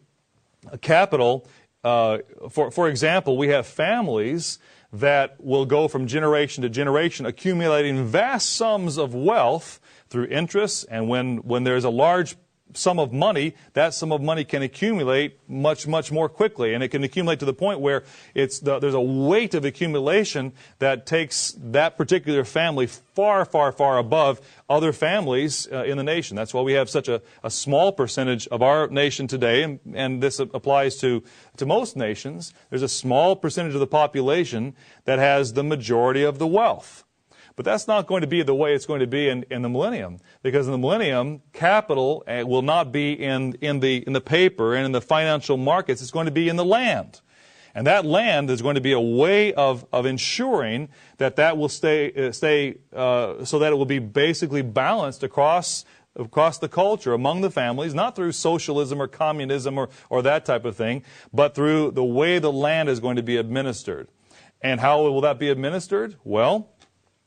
capital, for example, we have families that will go from generation to generation accumulating vast sums of wealth through interest, and when there's a large sum of money, that sum of money can accumulate much, much more quickly, and it can accumulate to the point where there's a weight of accumulation that takes that particular family far, far, far above other families in the nation. That's why we have such a small percentage of our nation today, and this applies to most nations. There's a small percentage of the population that has the majority of the wealth. But that's not going to be the way it's going to be in the millennium, because in the millennium, capital will not be in the paper and in the financial markets. It's going to be in the land. And that land is going to be a way of ensuring that will stay so that it will be basically balanced across the culture, among the families, not through socialism or communism or that type of thing, but through the way the land is going to be administered. And how will that be administered? Well,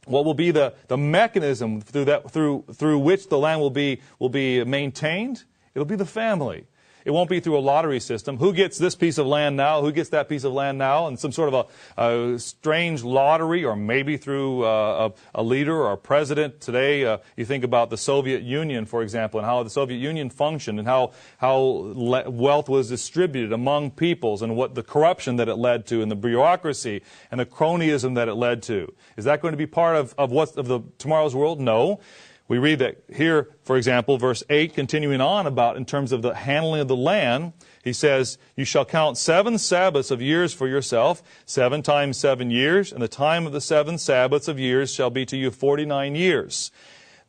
what will be the mechanism through which the land will be maintained? It'll be the family. It won't be through a lottery system. Who gets this piece of land now? Who gets that piece of land now? And some sort of a strange lottery, or maybe through a leader or a president. Today, you think about the Soviet Union, for example, and how the Soviet Union functioned, and how wealth was distributed among peoples, and what the corruption that it led to, and the bureaucracy and the cronyism that it led to. Is that going to be part of the tomorrow's world? No. We read that here, for example, verse 8, continuing on about in terms of the handling of the land, he says, "You shall count 7 Sabbaths of years for yourself, 7 times 7 years, and the time of the 7 Sabbaths of years shall be to you 49 years.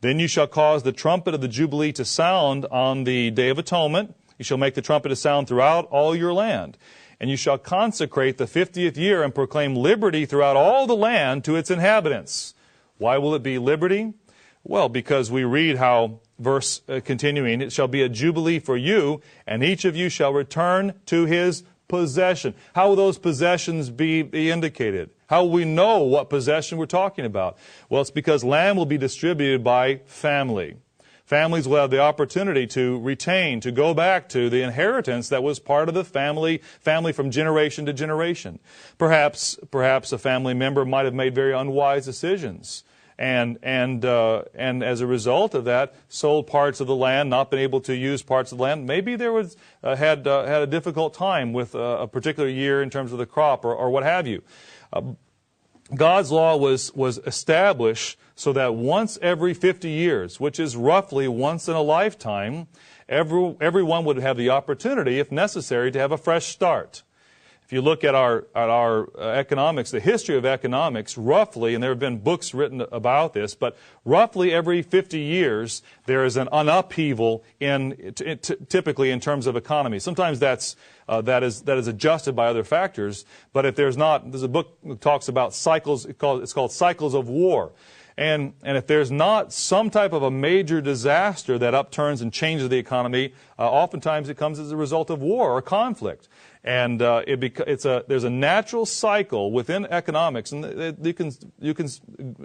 Then you shall cause the trumpet of the Jubilee to sound on the Day of Atonement. You shall make the trumpet to sound throughout all your land. And you shall consecrate the 50th year and proclaim liberty throughout all the land to its inhabitants." Why will it be liberty? Well, because we read how, verse continuing, "It shall be a jubilee for you, and each of you shall return to his possession." How will those possessions be indicated? How will we know what possession we're talking about? Well, it's because land will be distributed by family. Families will have the opportunity to retain, to go back to the inheritance that was part of the family from generation to generation. Perhaps a family member might have made very unwise decisions. And as a result of that, sold parts of the land, not been able to use parts of the land. Maybe there was had a difficult time with a particular year in terms of the crop or what have you. God's law was established so that once every 50 years, which is roughly once in a lifetime, everyone would have the opportunity, if necessary, to have a fresh start. If you look at our economics, the history of economics, roughly, and there have been books written about this, but roughly every 50 years there is an upheaval typically in terms of economy. Sometimes that is adjusted by other factors, but if there's a book that talks about cycles. It's called Cycles of War. And if there's not some type of a major disaster that upturns and changes the economy, oftentimes it comes as a result of war or conflict. And there's a natural cycle within economics, and you can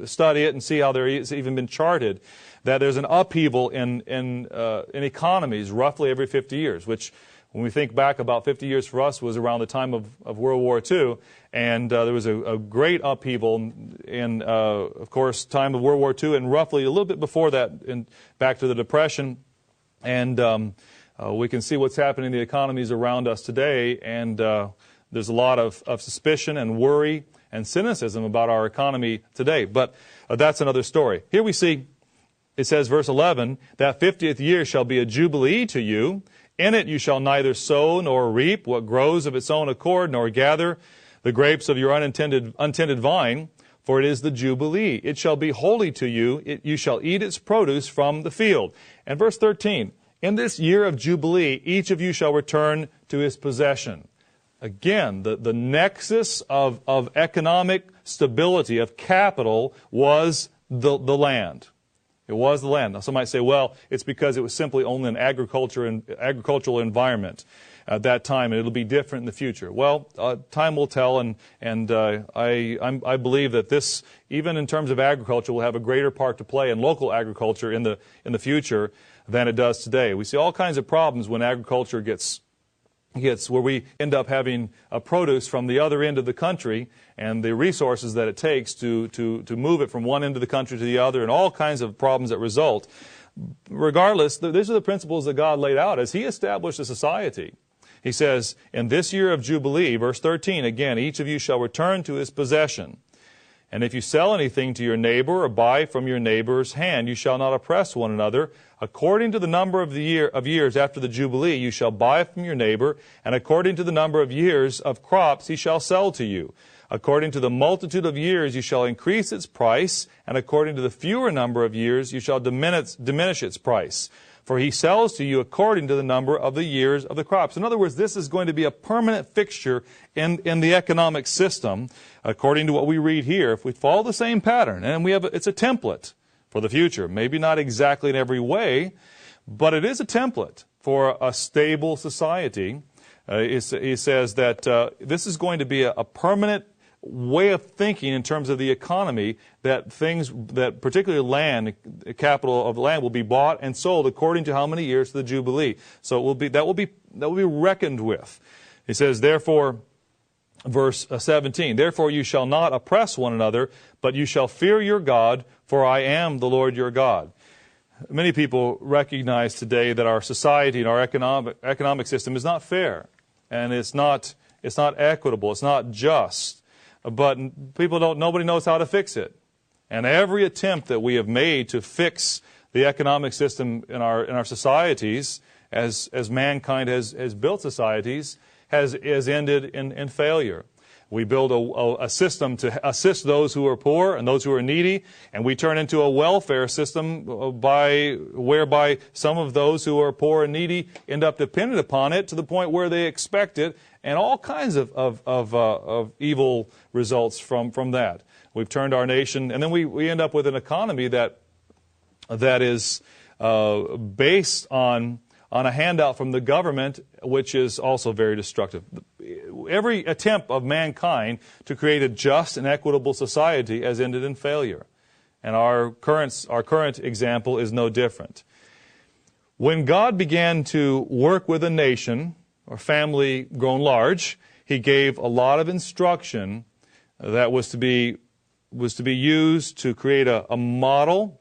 study it and see how it's even been charted, that there's an upheaval in economies roughly every 50 years, which, when we think back, about 50 years for us was around the time of World War II, and there was a great upheaval in, of course, time of World War II, and roughly a little bit before that, back to the Depression, and we can see what's happening in the economies around us today, and there's a lot of suspicion and worry and cynicism about our economy today. But that's another story. Here we see, it says, verse 11, "That 50th year shall be a jubilee to you. In it you shall neither sow nor reap what grows of its own accord, nor gather the grapes of your untended vine, for it is the jubilee. It shall be holy to you. You shall eat its produce from the field." And verse 13, "In this year of Jubilee, each of you shall return to his possession." Again, the nexus of economic stability, of capital, was the land. It was the land. Now, some might say, well, it's because it was simply only an agricultural environment at that time, and it'll be different in the future. Well, time will tell, and I believe that this, even in terms of agriculture, will have a greater part to play in local agriculture in the future than it does today. We see all kinds of problems when agriculture gets where we end up having produce from the other end of the country, and the resources that it takes to move it from one end of the country to the other, and all kinds of problems that result. Regardless, these are the principles that God laid out as He established a society. He says, "In this year of Jubilee," verse 13, again, "each of you shall return to his possession. And if you sell anything to your neighbor or buy from your neighbor's hand, you shall not oppress one another. According to the number of years after the Jubilee, you shall buy from your neighbor, and according to the number of years of crops he shall sell to you. According to the multitude of years you shall increase its price, and according to the fewer number of years you shall diminish its price. for he sells to you according to the number of the years of the crops. In other words, this is going to be a permanent fixture in the economic system, according to what we read here. If we follow the same pattern, and it's a template for the future, maybe not exactly in every way, but it is a template for a stable society. He says that this is going to be a permanent way of thinking in terms of the economy, that particularly land, capital of land, will be bought and sold according to how many years to the Jubilee. So that will be reckoned with. He says, therefore, verse 17, therefore you shall not oppress one another, but you shall fear your God, for I am the Lord your God. Many people recognize today that our society and our economic system is not fair, and it's not equitable, it's not just. But nobody knows how to fix it. And every attempt that we have made to fix the economic system in our societies, as mankind has built societies, has ended in failure. We build a system to assist those who are poor and those who are needy, and we turn into a welfare system whereby some of those who are poor and needy end up dependent upon it to the point where they expect it, and all kinds of evil results from that. We've turned our nation, and then we end up with an economy that is based on a handout from the government, which is also very destructive. Every attempt of mankind to create a just and equitable society has ended in failure. And our current example is no different. When God began to work with a nation or family grown large, He gave a lot of instruction that was to be used to create a model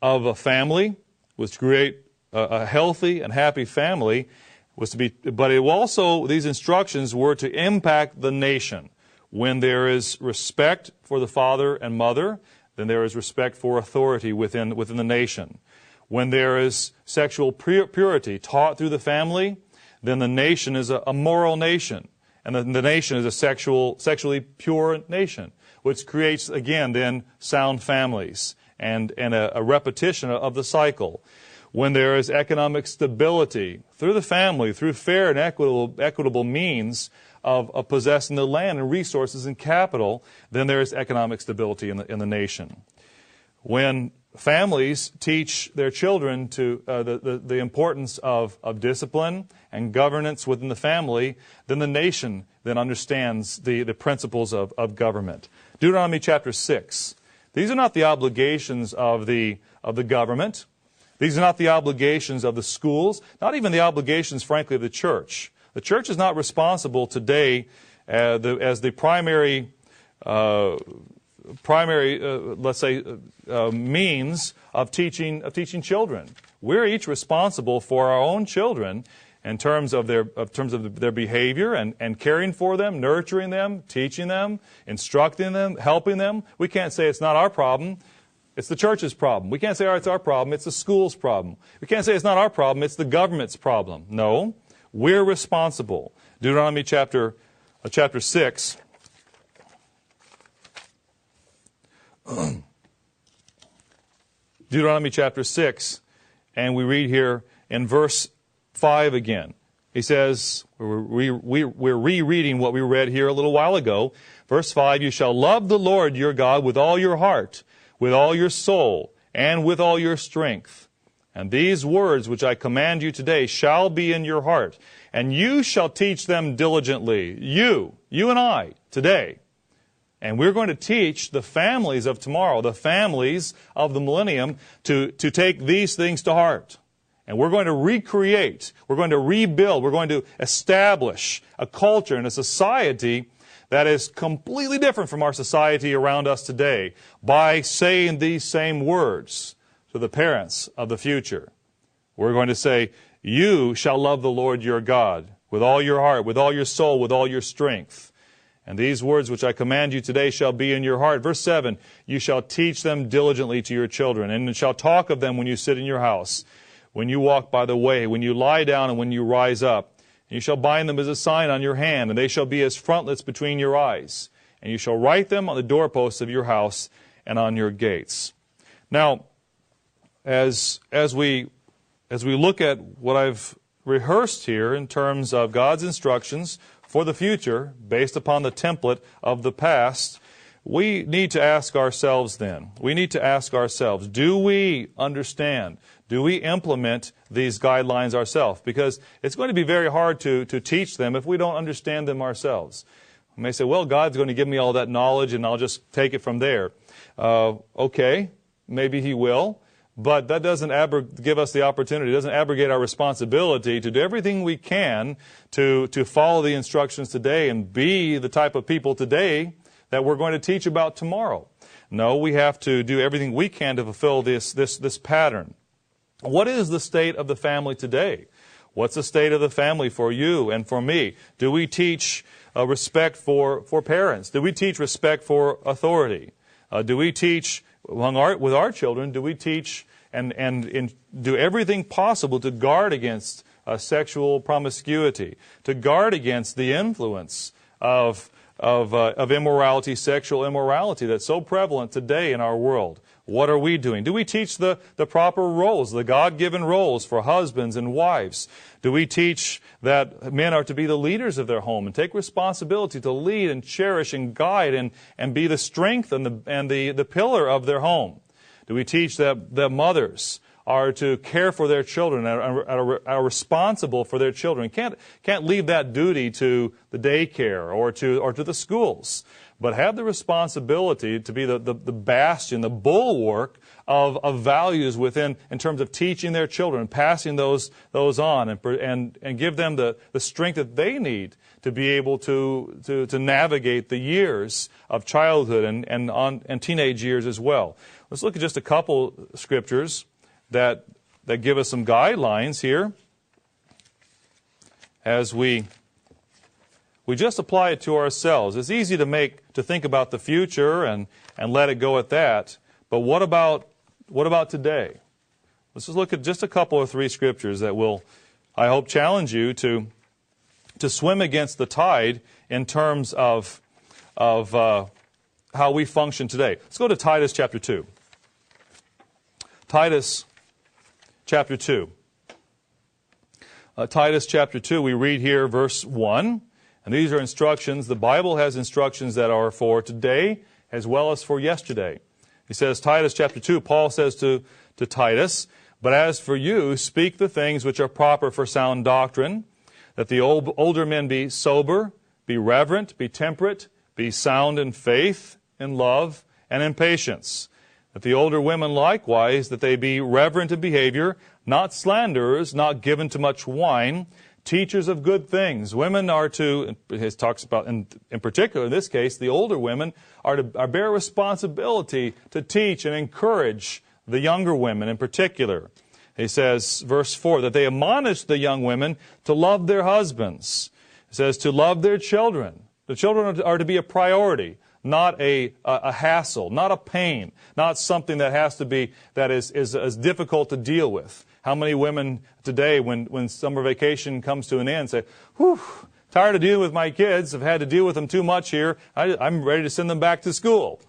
of a family, was to create a healthy and happy family, but it also, these instructions were to impact the nation. When there is respect for the father and mother, then there is respect for authority within the nation. When there is sexual purity taught through the family, then the nation is a moral nation. And the nation is a sexually pure nation, which creates, again, then sound families and a repetition of the cycle. When there is economic stability through the family, through fair and equitable means of possessing the land and resources and capital, then there is economic stability in the nation. When families teach their children to the importance of discipline and governance within the family, then the nation then understands the principles of government. Deuteronomy chapter 6. These are not the obligations of the government. These are not the obligations of the schools, not even the obligations, frankly, of the church. The church is not responsible today as the primary means of teaching children. We're each responsible for our own children in terms of their behavior and caring for them, nurturing them, teaching them, instructing them, helping them. We can't say it's not our problem. It's the church's problem. We can't say, it's our problem. It's the school's problem. We can't say it's not our problem. It's the government's problem. No, we're responsible. Deuteronomy chapter 6. Deuteronomy chapter 6, and we read here in verse 5 again. He says, we're rereading what we read here a little while ago. Verse 5, you shall love the Lord your God with all your heart, with all your soul, and with all your strength. And these words which I command you today shall be in your heart, and you shall teach them diligently. You and I, today. And we're going to teach the families of tomorrow, the families of the millennium, to take these things to heart. And we're going to recreate, we're going to rebuild, we're going to establish a culture and a society that is completely different from our society around us today by saying these same words to the parents of the future. We're going to say, you shall love the Lord your God with all your heart, with all your soul, with all your strength. And these words which I command you today shall be in your heart. Verse 7, you shall teach them diligently to your children, and shall talk of them when you sit in your house, when you walk by the way, when you lie down, and when you rise up. And you shall bind them as a sign on your hand, and they shall be as frontlets between your eyes. And you shall write them on the doorposts of your house and on your gates. Now, as we as we look at what I've rehearsed here in terms of God's instructions for the future, based upon the template of the past, we need to ask ourselves then, do we understand? Do we implement these guidelines ourselves? Because it's going to be very hard to teach them if we don't understand them ourselves. We may say, well, God's going to give me all that knowledge and I'll just take it from there. Okay, maybe He will. But that doesn't give us the opportunity, doesn't abrogate our responsibility to do everything we can to follow the instructions today and be the type of people today that we're going to teach about tomorrow. No, we have to do everything we can to fulfill this pattern. What is the state of the family today? What's the state of the family for you and for me? Do we teach respect for parents? Do we teach respect for authority? Do we teach with our children, do we teach and do everything possible to guard against sexual promiscuity, to guard against the influence of immorality, sexual immorality that's so prevalent today in our world? What are we doing? Do we teach the proper roles, the God-given roles for husbands and wives? Do we teach that men are to be the leaders of their home and take responsibility to lead and cherish and guide and be the strength and the pillar of their home? Do we teach that mothers are to care for their children, are responsible for their children? Can't leave that duty to the daycare or to the schools, but have the responsibility to be the bastion, the bulwark of values in terms of teaching their children, passing those on, and give them the strength that they need to be able to navigate the years of childhood and teenage years as well. Let's look at just a couple scriptures that give us some guidelines here as we just apply it to ourselves. It's easy to think about the future and let it go at that. But what about today? Let's just look at just a couple or three scriptures that will, I hope, challenge you to swim against the tide in terms of how we function today. Let's go to Titus chapter 2. Titus chapter 2. Titus chapter 2, we read here verse 1. And these are instructions. The Bible has instructions that are for today as well as for yesterday. He says, Titus chapter 2, Paul says to Titus, "But as for you, speak the things which are proper for sound doctrine, that the older men be sober, be reverent, be temperate, be sound in faith, in love, and in patience. That the older women likewise, that they be reverent in behavior, not slanderers, not given to much wine, teachers of good things." Women are to, it talks about, in particular in this case, the older women are bear responsibility to teach and encourage the younger women in particular. He says, verse 4, that they admonish the young women to love their husbands. It says to love their children. The children are to be a priority, not a hassle, not a pain, not something that is difficult to deal with. How many women today, when summer vacation comes to an end, say, "Whew, tired of dealing with my kids. I've had to deal with them too much here. I'm ready to send them back to school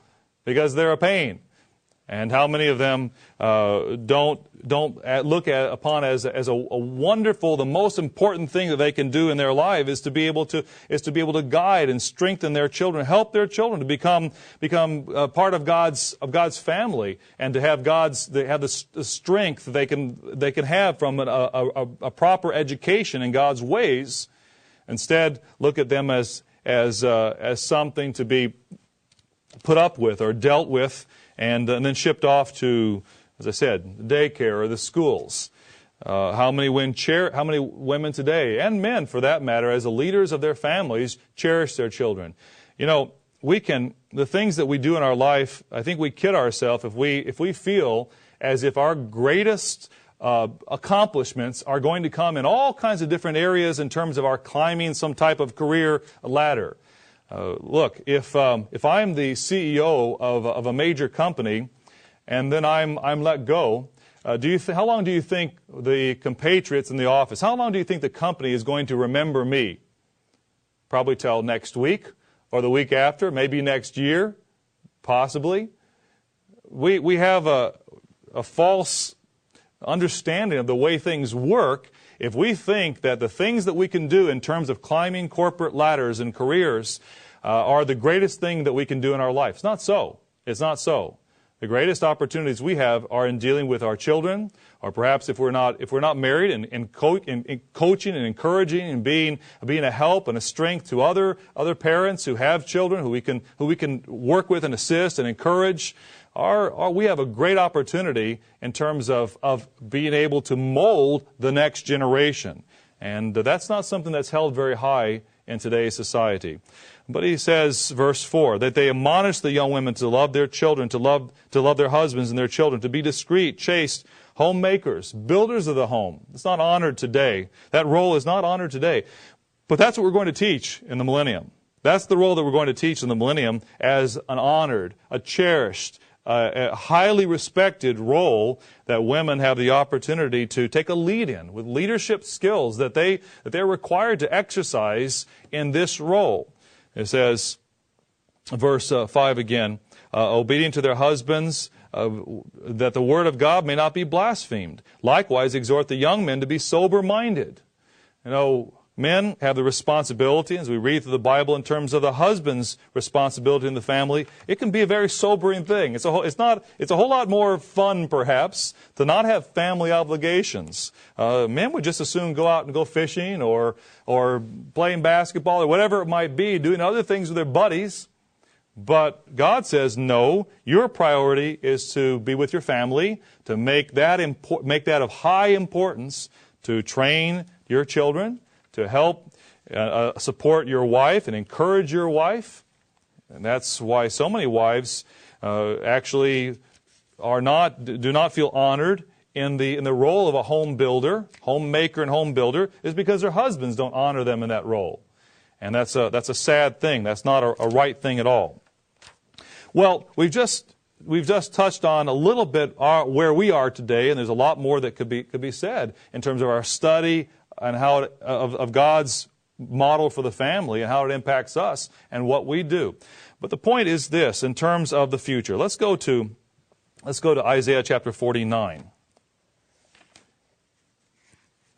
because they're a pain." And how many of them don't look upon as a wonderful, the most important thing that they can do in their life is to be able to guide and strengthen their children, help their children to become part of God's family, and to have the strength they can have from a proper education in God's ways. Instead, look at them as something to be put up with or dealt with, and then shipped off to, as I said, the daycare or the schools. How many women today, and men for that matter, as the leaders of their families, cherish their children? You know, the things that we do in our life, I think we kid ourselves if we feel as if our greatest accomplishments are going to come in all kinds of different areas in terms of our climbing some type of career ladder. Look, if I'm the CEO of a major company, and then I'm let go, how long do you think the compatriots in the office, how long do you think the company is going to remember me? Probably till next week, or the week after, maybe next year, possibly. We have a false understanding of the way things work if we think that the things that we can do in terms of climbing corporate ladders and careers are the greatest thing that we can do in our life. It's not so. It's not so. The greatest opportunities we have are in dealing with our children, or perhaps if we're not married, in coaching and encouraging and being a help and a strength to other parents who have children who we can work with and assist and encourage. We have a great opportunity in terms of being able to mold the next generation, and that's not something that's held very high in today's society. But he says, verse 4, that they admonish the young women to love their children, to love their husbands and their children, to be discreet, chaste, homemakers, builders of the home. It's not honored today. That role is not honored today. But that's what we're going to teach in the millennium. That's the role that we're going to teach in the millennium as an honored, a cherished, a highly respected role that women have the opportunity to take a lead in with leadership skills that they're required to exercise in this role. It says, verse 5 again, obedient to their husbands, that the word of God may not be blasphemed. Likewise, exhort the young men to be sober-minded. You know, men have the responsibility, as we read through the Bible, in terms of the husband's responsibility in the family. It can be a very sobering thing. It's a whole lot more fun, perhaps, to not have family obligations. Men would just as soon go out and go fishing or playing basketball or whatever it might be, doing other things with their buddies. But God says, no, your priority is to be with your family, to make that of high importance, to train your children, to help support your wife and encourage your wife. And that's why so many wives actually do not feel honored in the role of a home builder, homemaker and home builder, is because their husbands don't honor them in that role. And that's a sad thing. That's not a right thing at all. Well, we've just touched on a little bit where we are today, and there's a lot more that could be said in terms of our study and how of God's model for the family and how it impacts us and what we do. But the point is this, in terms of the future. Let's go to Isaiah chapter 49.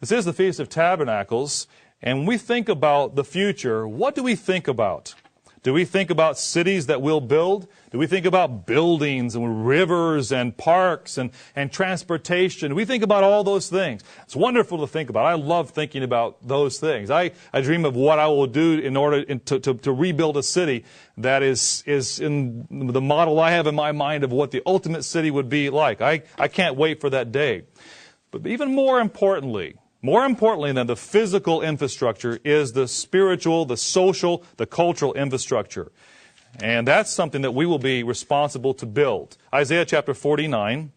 This is the Feast of Tabernacles, and when we think about the future, what do we think about? Do we think about cities that we'll build? Do we think about buildings and rivers and parks and transportation? Do we think about all those things? It's wonderful to think about. I love thinking about those things. I dream of what I will do in order to rebuild a city that is in the model I have in my mind of what the ultimate city would be like. I can't wait for that day. But even more importantly than the physical infrastructure is the spiritual, the social, the cultural infrastructure. And that's something that we will be responsible to build. Isaiah chapter 49,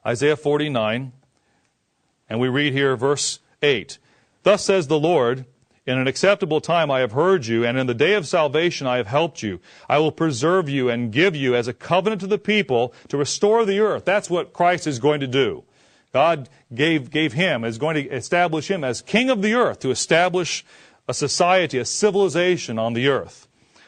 and we read here verse 8. Thus says the Lord, in an acceptable time I have heard you, and in the day of salvation I have helped you. I will preserve you and give you as a covenant to the people to restore the earth. That's what Christ is going to do. God gave him, is going to establish him as king of the earth, to establish a society, a civilization on the earth,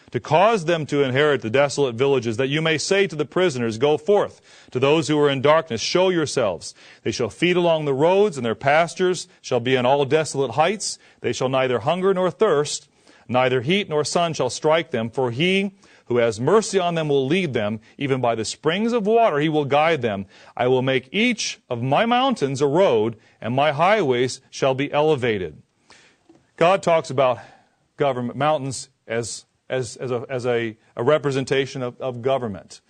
to cause them to inherit the desolate villages, that you may say to the prisoners, go forth. To those who are in darkness, show yourselves. They shall feed along the roads, and their pastures shall be in all desolate heights. They shall neither hunger nor thirst, neither heat nor sun shall strike them, for he who has mercy on them will lead them. Even by the springs of water he will guide them. I will make each of my mountains a road, and my highways shall be elevated. God talks about government, mountains as a representation of government.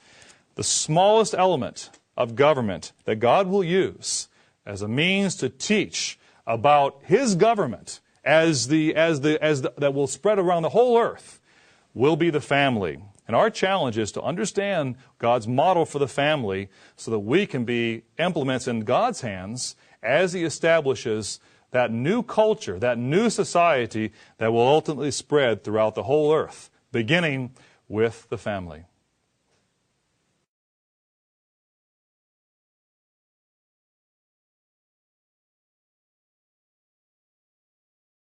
The smallest element of government that God will use as a means to teach about his government that will spread around the whole earth will be the family. And our challenge is to understand God's model for the family so that we can be implements in God's hands as he establishes that new culture, that new society that will ultimately spread throughout the whole earth, beginning with the family.